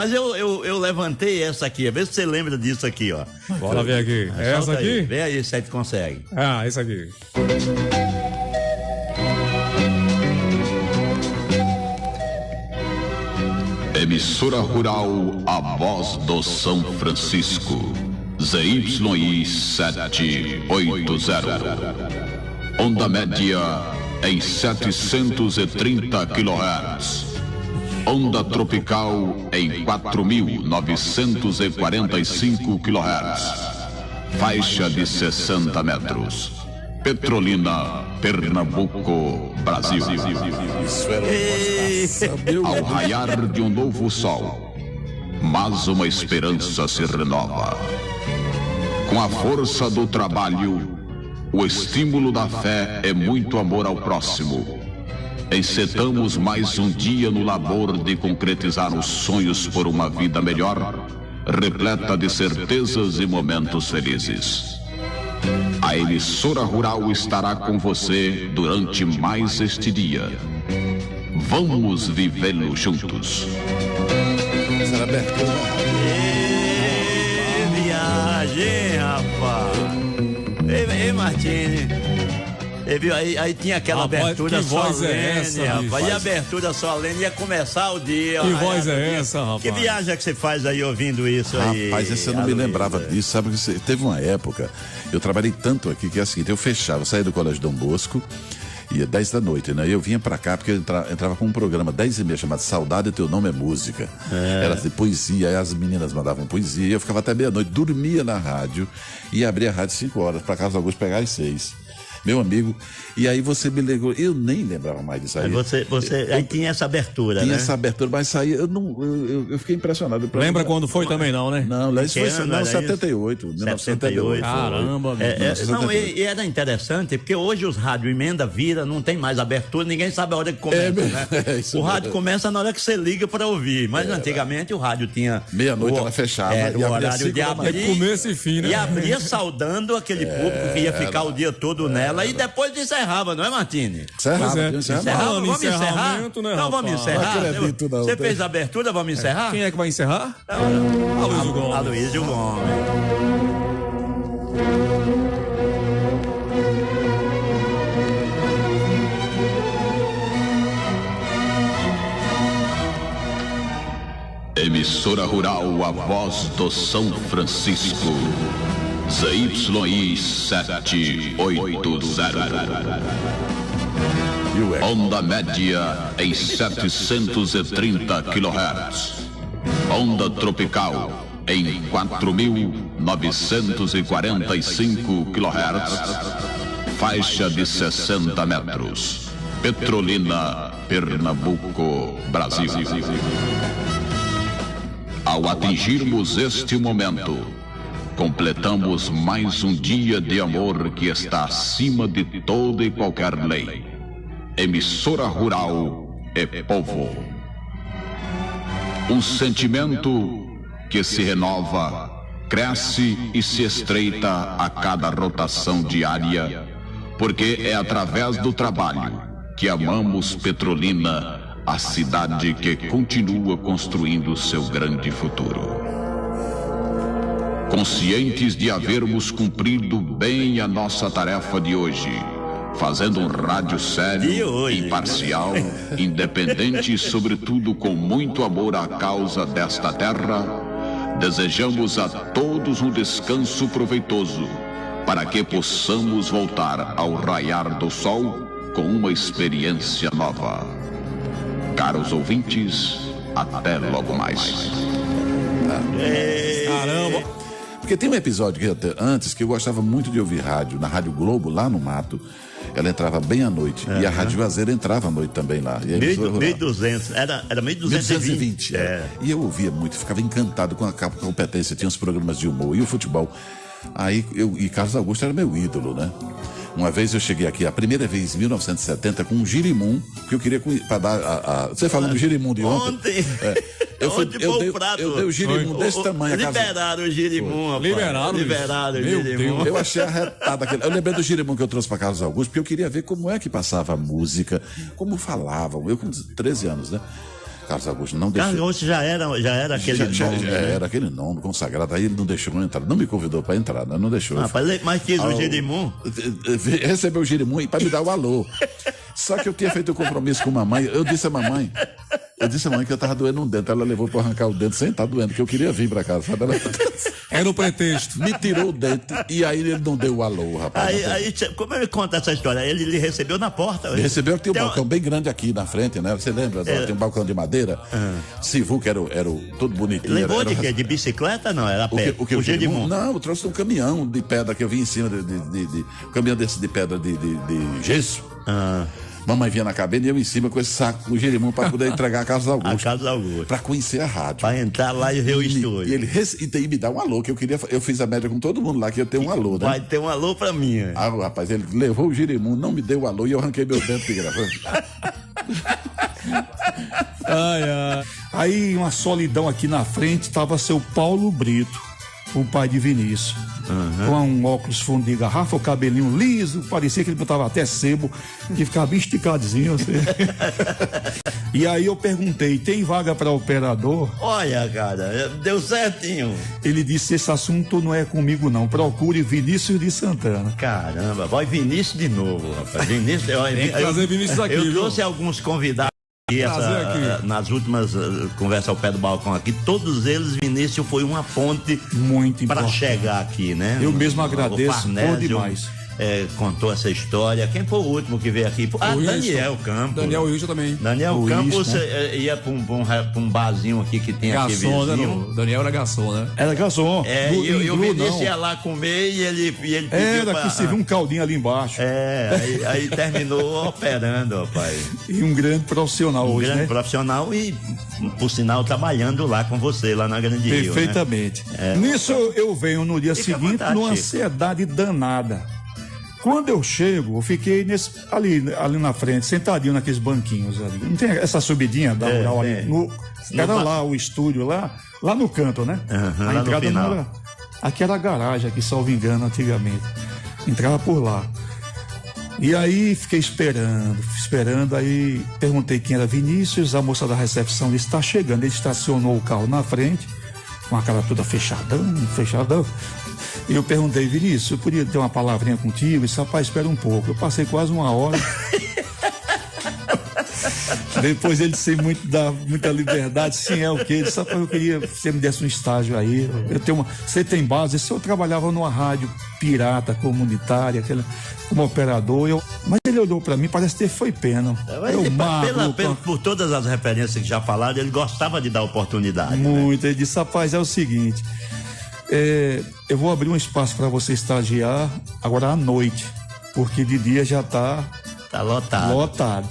Mas eu levantei essa aqui, vê se você lembra disso aqui, ó. Bora ver aqui. É essa aqui? Aí. Vê aí se a gente consegue. Ah, essa aqui. Emissora Rural, a voz do São Francisco. ZYI 780. Onda média em 730 kHz. Onda tropical em 4.945 kHz. Faixa de 60 metros. Petrolina, Pernambuco, Brasil. Ao raiar de um novo sol, mais uma esperança se renova. Com a força do trabalho, o estímulo da fé é muito amor ao próximo. Encetamos mais um dia no labor de concretizar os sonhos por uma vida melhor, repleta de certezas e momentos felizes. A emissora rural estará com você durante mais este dia. Vamos vivê-lo juntos. Será abertura. Viagem, rapaz. Ei, Martini. Viu? Aí tinha aquela abertura solene, rapaz. E a abertura solene ia começar o dia. Que voz é essa, rapaz? Que viagem que você faz aí ouvindo isso aí? Rapaz, esse eu não me lembrava disso, sabe? Teve uma época, eu trabalhei tanto aqui que é o seguinte, eu fechava, eu saía do Colégio Dom Bosco, ia 10 da noite, né? Eu vinha pra cá porque eu entrava com um programa 10h30 chamado Saudade, Teu Nome é Música. Era de poesia, aí as meninas mandavam poesia, eu ficava até meia-noite, dormia na rádio e abria a rádio 5 horas, pra Carlos Augusto pegar às 6. Meu amigo, e aí você me lembrou, eu nem lembrava mais disso aí. Aí tinha essa abertura, tinha né? essa abertura, mas aí eu fiquei impressionado. Lembra quando foi também não, né? Não, isso foi 78, 1978. Caramba, não, e era interessante, porque hoje os rádios emenda, vira, não tem mais abertura, ninguém sabe a hora que começa, né? O rádio começa na hora que você liga para ouvir, mas antigamente o rádio tinha... Meia-noite ela fechava. O horário de abrir. Começo e fim, né? E abria saudando aquele público que ia ficar o dia todo nela e depois encerrava, não é, Martini? Encerrava. Vamos encerrar? Então vamos encerrar. Você fez a abertura, vamos encerrar? Quem é que vai encerrar? Aloysio Gomes. Aloysio Gomes. Emissora Rural, a voz do São Francisco. ZYI 780. Onda média em 730 kHz. Onda tropical em 4.945 kHz. Faixa de 60 metros. Petrolina, Pernambuco, Brasil. Ao atingirmos este momento, completamos mais um dia de amor que está acima de toda e qualquer lei. Emissora Rural é povo. Um sentimento que se renova, cresce e se estreita a cada rotação diária, porque é através do trabalho que amamos Petrolina, a cidade que continua construindo seu grande futuro. Conscientes de havermos cumprido bem a nossa tarefa de hoje, fazendo um rádio sério, imparcial, independente e, sobretudo, com muito amor à causa desta terra, desejamos a todos um descanso proveitoso, para que possamos voltar ao raiar do sol com uma experiência nova. Caros ouvintes, até logo mais. Caramba! Porque tem um episódio que antes que eu gostava muito de ouvir rádio, na Rádio Globo, lá no mato. Ela entrava bem à noite. E a Rádio Juazeiro entrava à noite também lá. 1.200, era 1.220. E eu ouvia muito, ficava encantado com a competência, tinha os programas de humor e o futebol. Aí e Carlos Augusto era meu ídolo, né? Uma vez eu cheguei aqui, a primeira vez, em 1970, com um girimum, que eu queria para dar você falando do girimum de ontem. Eu dei o girimum desse tamanho. Liberaram o girimum, rapaz. Liberaram o girimum. Eu achei arretado aquele. Eu lembrei do girimum que eu trouxe para Carlos Augusto, porque eu queria ver como é que passava a música, como falavam. Eu com 13 anos, né? Carlos Augusto não deixou. Carlos Augusto já era aquele nome. Era aquele nome consagrado. Aí ele não deixou eu entrar. Não me convidou para entrar, não deixou. Mas quis o Jerimum? Recebeu o Jerimum para me dar o alô. Só que eu tinha feito um compromisso com a mamãe. Eu disse à mamãe que eu tava doendo um dente. Ela levou para arrancar o dente sem estar doendo, que eu queria vir para casa, sabe? Era o pretexto. Me tirou o dente e aí ele não deu o alô, rapaz. Aí como ele conta essa história? Ele lhe recebeu na porta? Ele recebeu, que tem um balcão bem grande aqui na frente, né? Você lembra? Tem um balcão de madeira. Sivu, que era o todo bonitinho. Levou de quê? De bicicleta? Não, era a pé. O Jerimum? Não, eu trouxe um caminhão de pedra que eu vi em cima um caminhão desse de pedra de gesso. Mamãe vinha na cabine e eu em cima com esse saco, o Jerimum, para poder entregar a Carlos Augusto. A Carlos Augusto. Para conhecer a rádio. Para entrar lá e ver o estúdio. E me dar um alô, que eu fiz a média com todo mundo lá, que eu tenho um alô, né? Vai ter um alô para mim. Rapaz, ele levou o Jerimum, não me deu o alô e eu arranquei meu dente de gravando. Aí, uma solidão aqui na frente, estava seu Paulo Brito, o pai de Vinícius. Com um óculos fundo de garrafa, o cabelinho liso, parecia que ele botava até sebo, que ficava bem esticadinho. Assim. E aí eu perguntei, tem vaga para operador? Olha, cara, deu certinho. Ele disse, esse assunto não é comigo não, procure Vinícius de Santana. Caramba, vai Vinícius de novo, rapaz. Tem que trazer Vinícius aqui, eu trouxe alguns convidados. Nas últimas conversas ao pé do balcão aqui, todos eles, Vinícius foi uma ponte muito para chegar aqui, né? Eu mesmo agradeço por demais. Contou essa história. Quem foi o último que veio aqui? Daniel Campos. Daniel Wilson também. Daniel Campos, né? Ia para um barzinho aqui que tem aqui vizinho. Né? Daniel era garçom, né? Era garçom. E o Vinícius ia lá comer e ele pediu que se viu um caldinho ali embaixo. Aí terminou operando, rapaz. E um grande profissional hoje, né? Um grande profissional e, por sinal, trabalhando lá com você, lá na Grande Rio. Perfeitamente. Né? Nisso eu venho no dia seguinte numa ansiedade danada. Quando eu chego, eu fiquei ali na frente, sentadinho naqueles banquinhos ali. Não tem essa subidinha da Rural ali? Era lá o estúdio, lá no canto, né? A entrada não era. Aqui era a garagem, aqui, salvo engano, antigamente. Entrava por lá. E aí fiquei esperando, aí perguntei quem era Vinícius, a moça da recepção disse, está chegando. Ele estacionou o carro na frente, com a cara toda fechadão. E eu perguntei, Vinícius, eu podia ter uma palavrinha contigo? Esse rapaz, espera um pouco. Eu passei quase uma hora. Depois ele sem muita liberdade, sim, é o quê? Ele disse, rapaz, eu queria que você me desse um estágio aí. Você tem base? Se eu trabalhava numa rádio pirata, comunitária, como operador, mas ele olhou pra mim, parece que foi pena. Por todas as referências que já falaram, ele gostava de dar oportunidade. Muito, né? Ele disse, rapaz, é o seguinte, eu vou abrir um espaço para você estagiar agora à noite, porque de dia já tá lotado.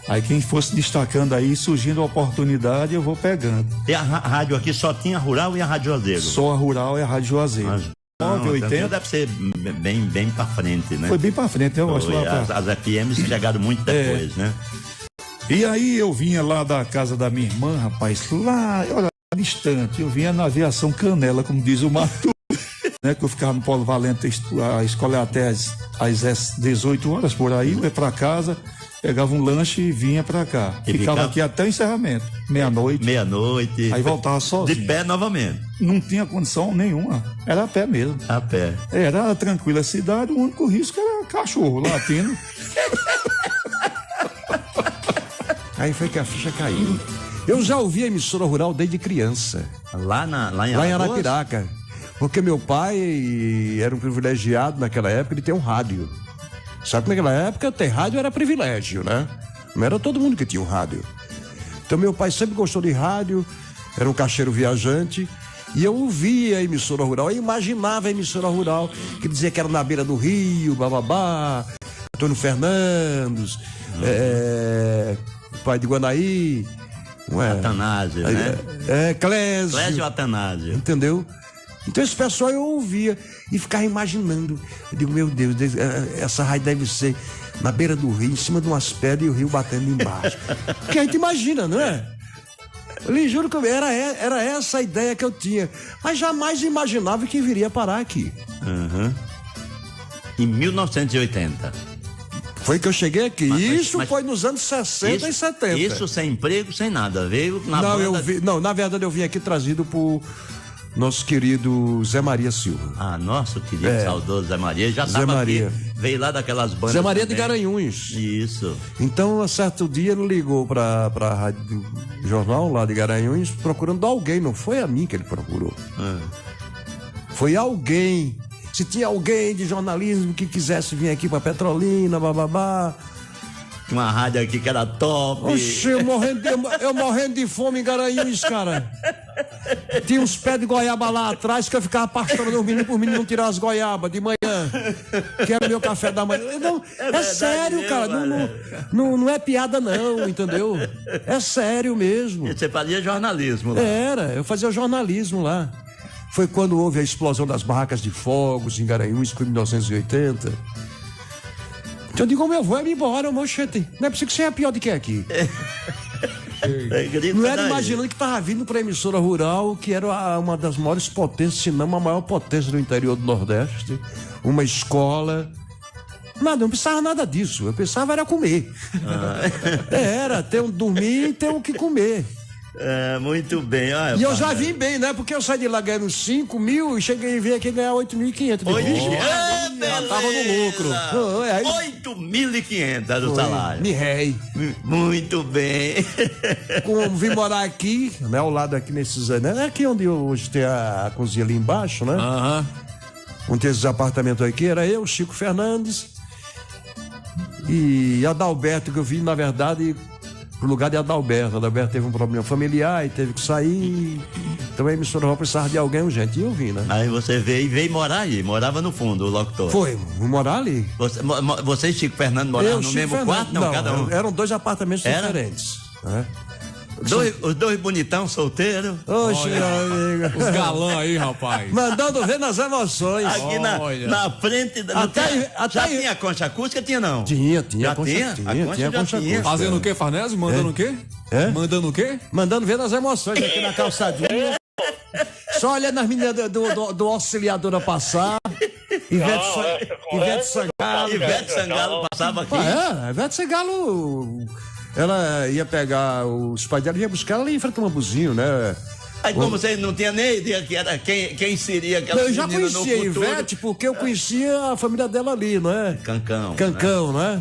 Aí quem fosse destacando aí, surgindo a oportunidade, eu vou pegando. E a rádio aqui só tinha a Rural e a Rádio Juazeiro? Só a Rural e a Rádio Juazeiro. 980 deve ser bem pra frente, né? Foi bem pra frente, eu acho. As FMs chegaram muito depois, né? E aí eu vinha lá da casa da minha irmã, rapaz, lá, olha, distante, eu vinha na aviação Canela, como diz o Matu, né? Que eu ficava no Polo Valente, a escola é até às 18 horas por aí, eu ia pra casa, pegava um lanche e vinha pra cá. Ficava aqui até o encerramento, meia-noite. Aí voltava sozinho. De pé novamente. Não tinha condição nenhuma, era a pé mesmo. A pé. Era tranquila a cidade, o único risco era cachorro latindo. Aí foi que a ficha caiu. Eu já ouvi a emissora rural desde criança. Lá em Arapiraca. Porque meu pai era um privilegiado naquela época, ele tem um rádio. Sabe que naquela época ter rádio era privilégio, né? Não era todo mundo que tinha um rádio. Então meu pai sempre gostou de rádio, era um caixeiro viajante, e eu ouvia a emissora rural, eu imaginava a emissora rural, que dizia que era na beira do rio, bababá, Antônio Fernandes, o pai de Guanaí, Atanásio, né? Clésio Atanásio. Entendeu? Então esse pessoal eu ouvia e ficava imaginando. Eu digo, meu Deus, essa rádio deve ser na beira do rio, em cima de umas pedras e o rio batendo embaixo. Porque a gente imagina, não é? Eu lhe juro que era essa a ideia que eu tinha. Mas jamais imaginava que viria parar aqui. Em 1980. Foi que eu cheguei aqui. Mas foi nos anos 60 e 70. Isso sem emprego, sem nada. Veio na banda... Não, na verdade eu vim aqui trazido por nosso querido Zé Maria Silva. Ah, nosso querido saudoso Zé Maria. Já estava aqui, veio lá daquelas bandas. Zé Maria também. de Garanhuns. Isso. Então, a certo dia, ele ligou pra Rádio Jornal lá de Garanhuns, procurando alguém. Não foi a mim que ele procurou. Foi alguém. Se tinha alguém de jornalismo que quisesse vir aqui pra Petrolina, bababá. Uma rádio aqui que era top. Oxe, eu morrendo de fome em Garanhuns, cara. Tinha uns pés de goiaba lá atrás que eu ficava pastorando os meninos, por menino não tirar as goiabas de manhã. Que era o meu café da manhã. Não, é sério, cara. Não é piada, não, entendeu? É sério mesmo. E você fazia jornalismo lá? Eu fazia jornalismo lá. Foi quando houve a explosão das barracas de fogos em Garanhuns, foi em 1980. Então eu digo, meu avô, ia-me embora, mochete. Não é possível que você é pior do que aqui. Não era imaginando que estava vindo para a emissora rural, que era uma das maiores potências, se não a maior potência do interior do Nordeste. Uma escola. Nada, não precisava nada disso. Eu pensava era comer. Era, ter um dormir e ter o que comer. Muito bem. E eu já vim bem, né? Porque eu saí de lá ganhando 5 mil e cheguei a vir aqui ganhar 8.500. Já tava no lucro. 8.500 era o salário. Me rei. Muito bem. Como vim morar aqui, né? Ao lado aqui nesses... Né? Aqui onde hoje tem a cozinha ali embaixo, né? Onde tem esses apartamentos aqui, era eu, Chico Fernandes e Adalberto, que eu vim, na verdade... pro lugar de Adalberto. Adalberto teve um problema familiar e teve que sair. Então a emissora rural precisava de alguém urgente. E eu vim, né? Aí você veio morar aí, morava no fundo, o locutor. Foi, vim morar ali. Você e Chico Fernando moravam no mesmo quarto? Não, cada um. Eram 2 apartamentos diferentes. Né? Os dois bonitão, solteiros. Oxe, amiga. Os galãs aí, rapaz. Mandando ver nas emoções. Aqui na frente. Já tinha concha acústica? Tinha não? Tinha. Já concha, tinha concha acústica. Fazendo o quê, Farnese? Mandando o quê? Mandando o quê? Mandando ver nas emoções aqui na calçadinha. Só olhando as meninas do auxiliador a passar. Ivete Sangalo. Ivete Sangalo passava aqui. Ivete Sangalo... Ela ia pegar os pais dela e ia buscar ela em frente a um Bambuzinho, né? Aí como você não tinha nem ideia que era quem seria aquela menina no futuro? Eu já conhecia a Ivete porque eu conhecia a família dela ali, não é? Cancão, né?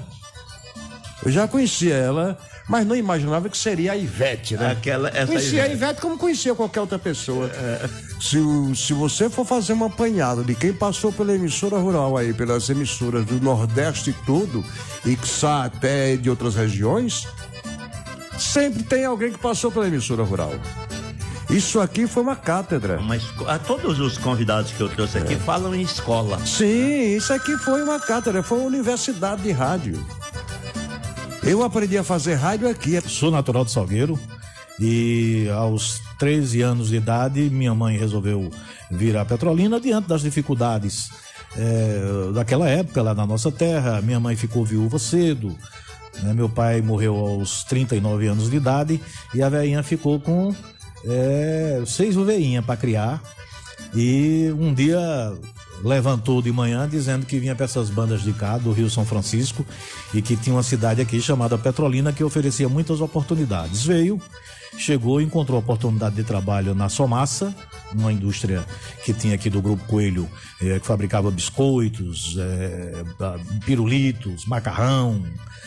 Eu já conhecia ela, mas não imaginava que seria a Ivete, né? Conhecia a Ivete como conhecia qualquer outra pessoa. Se você for fazer um apanhado de quem passou pela emissora rural aí, pelas emissoras do Nordeste todo, e que sai até de outras regiões, sempre tem alguém que passou pela emissora rural. Isso aqui foi uma cátedra. Todos os convidados que eu trouxe aqui falam em escola. Sim, isso aqui foi uma cátedra, foi uma universidade de rádio. Eu aprendi a fazer rádio aqui. Sou natural de Salgueiro e aos 13 anos de idade minha mãe resolveu vir a Petrolina diante das dificuldades daquela época lá na nossa terra. Minha mãe ficou viúva cedo, né? Meu pai morreu aos 39 anos de idade e a velhinha ficou com 6 ovelhinhas para criar. E um dia levantou de manhã dizendo que vinha para essas bandas de cá do Rio São Francisco e que tinha uma cidade aqui chamada Petrolina que oferecia muitas oportunidades. Chegou e encontrou oportunidade de trabalho na Somassa, uma indústria que tinha aqui do Grupo Coelho, que fabricava biscoitos, pirulitos, macarrão,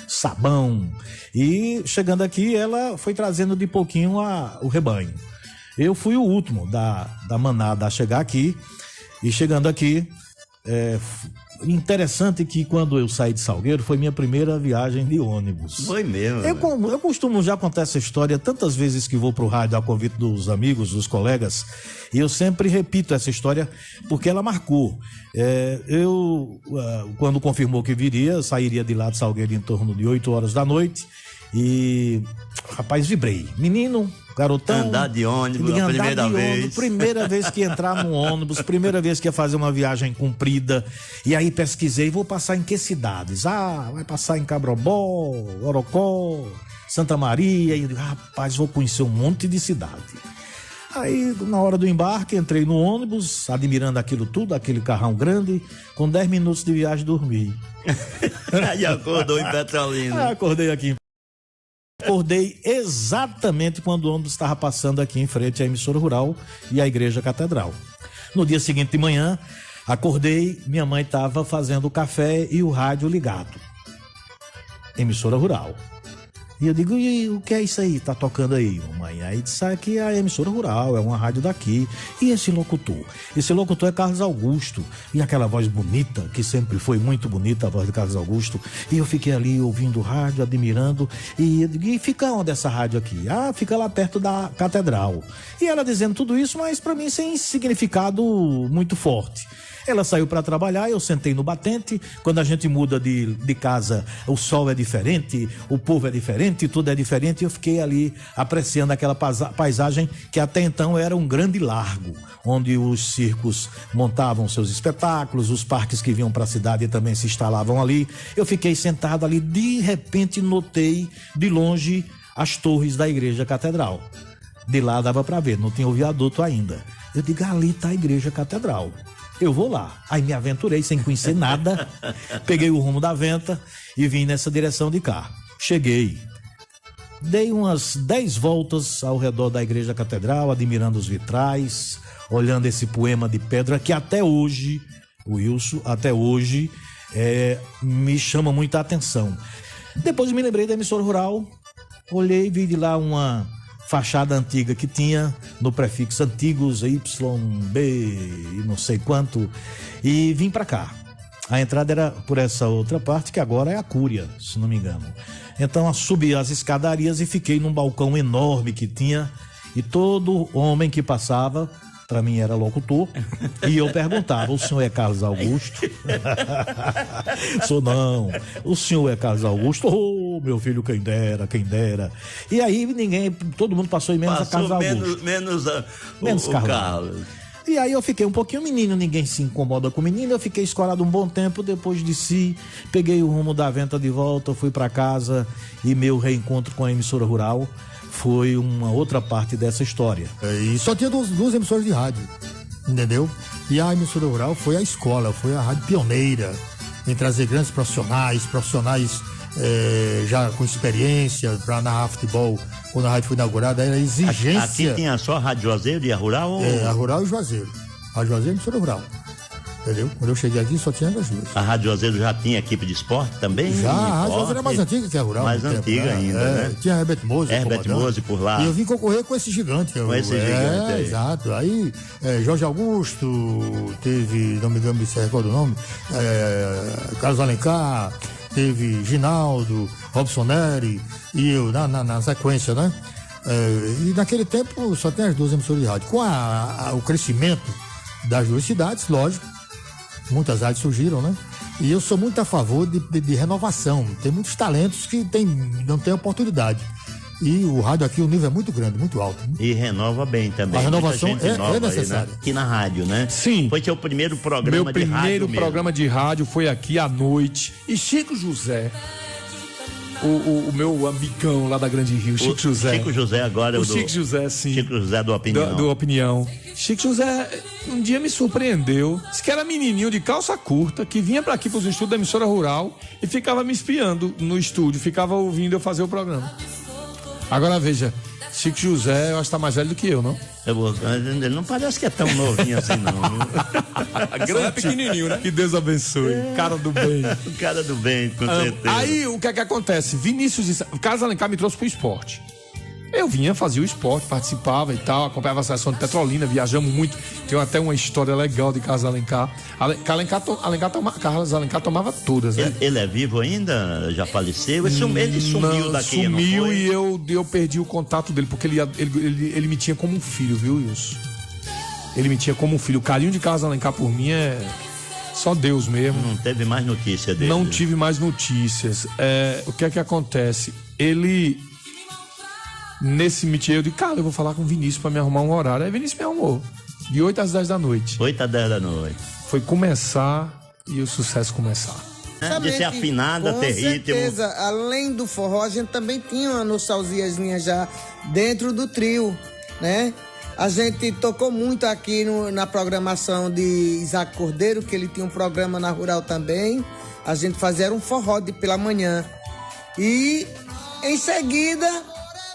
sabão. E chegando aqui, ela foi trazendo de pouquinho o rebanho. Eu fui o último da manada a chegar aqui. E chegando aqui, interessante que quando eu saí de Salgueiro, foi minha primeira viagem de ônibus. Foi mesmo. Eu costumo já contar essa história tantas vezes que vou pro rádio a convite dos amigos, dos colegas, e eu sempre repito essa história porque ela marcou. Quando confirmou que viria, sairia de lá de Salgueiro em torno de 8 horas da noite e, rapaz, vibrei. Menino, garotão. Andar de ônibus a primeira vez. Primeira vez que entrar no ônibus, primeira vez que ia fazer uma viagem comprida. E aí pesquisei, vou passar em que cidades? Vai passar em Cabrobó, Orocó, Santa Maria. E eu digo, rapaz, vou conhecer um monte de cidade. Aí, na hora do embarque, entrei no ônibus, admirando aquilo tudo, aquele carrão grande, com 10 minutos de viagem, dormi. Aí acordou em Petrolina. Acordei aqui. Acordei exatamente quando o ônibus estava passando aqui em frente à emissora rural e à igreja catedral. No dia seguinte de manhã, acordei, minha mãe estava fazendo o café e o rádio ligado. Emissora rural. E eu digo, e o que é isso aí? Tá tocando aí, mamãe? Aí disse que é a emissora rural, é uma rádio daqui. E esse locutor? Esse locutor é Carlos Augusto. E aquela voz bonita, que sempre foi muito bonita, a voz de Carlos Augusto. E eu fiquei ali ouvindo o rádio, admirando. E fica onde essa rádio aqui? Ah, fica lá perto da catedral. E ela dizendo tudo isso, mas para mim sem significado muito forte. Ela saiu para trabalhar, eu sentei no batente. Quando a gente muda de casa, o sol é diferente, o povo é diferente, tudo é diferente. E eu fiquei ali apreciando aquela paisagem que até então era um grande largo, onde os circos montavam seus espetáculos, os parques que vinham para a cidade também se instalavam ali. Eu fiquei sentado ali, de repente notei de longe as torres da igreja catedral. De lá dava para ver, não tinha o viaduto ainda. Eu digo, ali está a igreja catedral. Eu vou lá. Aí me aventurei sem conhecer nada, peguei o rumo da venta e vim nessa direção de cá. Cheguei. Dei umas 10 voltas ao redor da igreja catedral, admirando os vitrais, olhando esse poema de pedra que até hoje, Wilson, até hoje, me chama muita atenção. Depois me lembrei da emissora rural, olhei e vi de lá uma fachada antiga que tinha no prefixo antigos YB e não sei quanto, e vim para cá. A entrada era por essa outra parte, que agora é a Cúria, se não me engano. Então subi as escadarias e fiquei num balcão enorme que tinha, e todo homem que passava, para mim era locutor, e eu perguntava, o senhor é Carlos Augusto? Sou não. O senhor é Carlos Augusto? Oh, meu filho, quem dera, quem dera. E aí todo mundo passou em menos a Carlos Augusto. Menos Carlos. E aí eu fiquei um pouquinho menino, ninguém se incomoda com menino, eu fiquei escorado um bom tempo, depois desci, peguei o rumo da venta de volta, fui para casa, e meu reencontro com a emissora rural foi uma outra parte dessa história. E só tinha duas emissoras de rádio, entendeu? E a emissora rural foi a escola, foi a rádio pioneira em trazer grandes profissionais já com experiência para narrar futebol. Quando a rádio foi inaugurada, era exigência. Aqui tinha só a Rádio Juazeiro e a Rural? A Rural e Juazeiro. A Rádio Juazeiro e a emissora rural. Entendeu? Quando eu cheguei aqui só tinha as duas. A Rádio Juazeiro já tinha equipe de esporte também? Já, a Rádio Juazeiro é mais antiga que a Rural. Mais antiga ainda, né? Tinha Herbert Mose por lá. E eu vim concorrer com esse gigante. Com esse gigante aí. Exato. Aí, Jorge Augusto, teve, não me lembro se recorda o nome, Carlos Alencar, teve Ginaldo, Robson Neri, e eu na sequência, né? E naquele tempo só tem as duas emissoras de rádio. Com o crescimento das duas cidades, lógico, muitas rádios surgiram, né? E eu sou muito a favor de renovação. Tem muitos talentos que não têm oportunidade. E o rádio aqui, o nível é muito grande, muito alto. E renova bem também. A renovação é necessária. Aí, né? Aqui na rádio, né? Sim. Foi seu primeiro programa de rádio. Meu primeiro programa de rádio foi aqui à noite. E Chico José, o meu amigão lá da Grande Rio, Chico José. Chico José agora. O Chico José, sim. Chico José do Opinião. Do Opinião. Chico José um dia me surpreendeu. Disse que era menininho de calça curta, que vinha pra aqui pros estúdios da emissora rural e ficava me espiando no estúdio, ficava ouvindo eu fazer o programa. Agora veja, Chico José, eu acho que tá mais velho do que eu, não? Ele não parece que é tão novinho assim, não. Grande, é pequenininho, né? Que Deus abençoe. Cara do bem. O cara do bem, com certeza. Aí, o que é que acontece? Carlos Alencar me trouxe pro esporte. Eu vinha, fazia o esporte, participava e tal, acompanhava a seleção de Petrolina, viajamos muito. Tem até uma história legal de Carlos Alencar. Carlos Alencar tomava todas, né? Ele é vivo ainda? Já faleceu? Ele sumiu daqui, sumiu, não e eu perdi o contato dele, porque ele me tinha como um filho, viu, Wilson? Ele me tinha como um filho. O carinho de Carlos Alencar por mim é só Deus mesmo. Não teve mais notícia dele? Não tive mais notícias. O que é que acontece? Ele... Nesse métier, eu disse, cara, eu vou falar com o Vinícius pra me arrumar um horário. Aí Vinícius me arrumou, de 8 às 10 da noite. 8 às 10 da noite. Foi começar e o sucesso começar. De ser afinada, ter ritmo. Com certeza, além do forró, a gente também tinha uma nostalgiazinha já dentro do trio, né? A gente tocou muito aqui na programação de Isaac Cordeiro, que ele tinha um programa na Rural também. A gente fazia um forró pela manhã. E em seguida,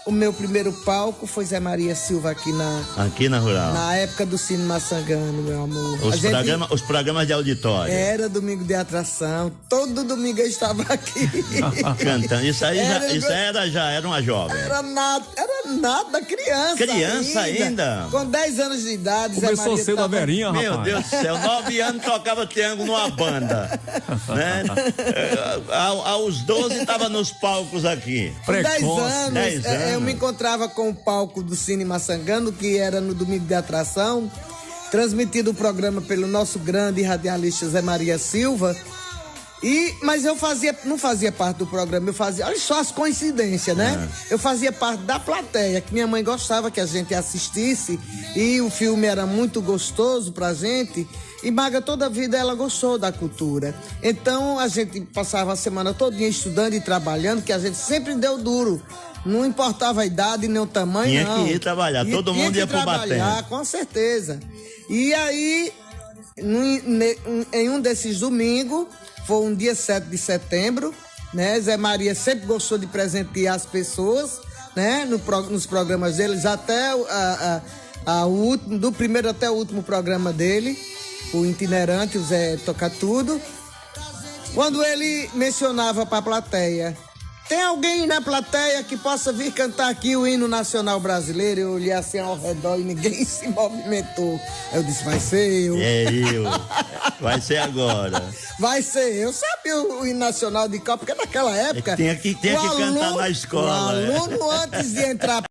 o meu primeiro palco foi Zé Maria Silva aqui na Rural. Na época do Cine Maçangano, meu amor. Os programas de auditório. Era domingo de atração. Todo domingo eu estava aqui. Cantando. Isso aí já era uma jovem. Era nada, criança. Criança ainda? Com 10 anos de idade. Começou cedo a Verinha, rapaz. Meu Deus do céu, 9 anos tocava triângulo numa banda. Né? Aos 12 estava nos palcos aqui. Com 10 anos. Eu me encontrava com o palco do Cine Maçangano, que era no domingo de atração, transmitido o programa pelo nosso grande radialista Zé Maria Silva. Mas eu não fazia parte do programa, olha só as coincidências, né? Eu fazia parte da plateia, que minha mãe gostava que a gente assistisse, e o filme era muito gostoso pra gente, e Maga toda a vida ela gostou da cultura. Então a gente passava a semana todinha estudando e trabalhando, que a gente sempre deu duro. Não importava a idade nem o tamanho, não. Tinha que ir trabalhar, todo mundo ia pro batente. Com certeza. E aí, em um desses domingos, foi um dia 7 de setembro, né? Zé Maria sempre gostou de presentear as pessoas, né? Nos programas deles, até do primeiro até o último programa dele, o itinerante, o Zé Toca Tudo. Quando ele mencionava para a plateia, tem alguém na plateia que possa vir cantar aqui o hino nacional brasileiro? Eu olhei assim ao redor e ninguém se movimentou. Eu disse, vai ser eu. É eu. Vai ser agora. Vai ser eu. Sabe o hino nacional de Copa? Porque naquela época... Tinha que cantar na escola. O aluno, antes de entrar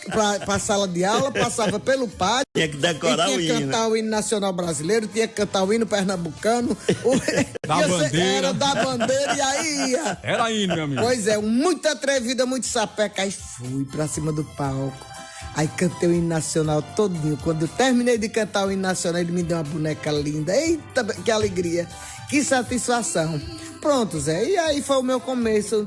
para a sala de aula, passava pelo pátio. Tinha que decorar o hino. Tinha que cantar o hino nacional brasileiro, tinha que cantar o hino pernambucano. Da bandeira. Era da bandeira e aí ia. Era hino, meu amigo. Pois é, muito atrevida, muito sapeca. Aí fui pra cima do palco. Aí cantei o hino nacional todinho. Quando eu terminei de cantar o hino nacional, ele me deu uma boneca linda. Eita, que alegria, que satisfação. Pronto, Zé. E aí foi o meu começo.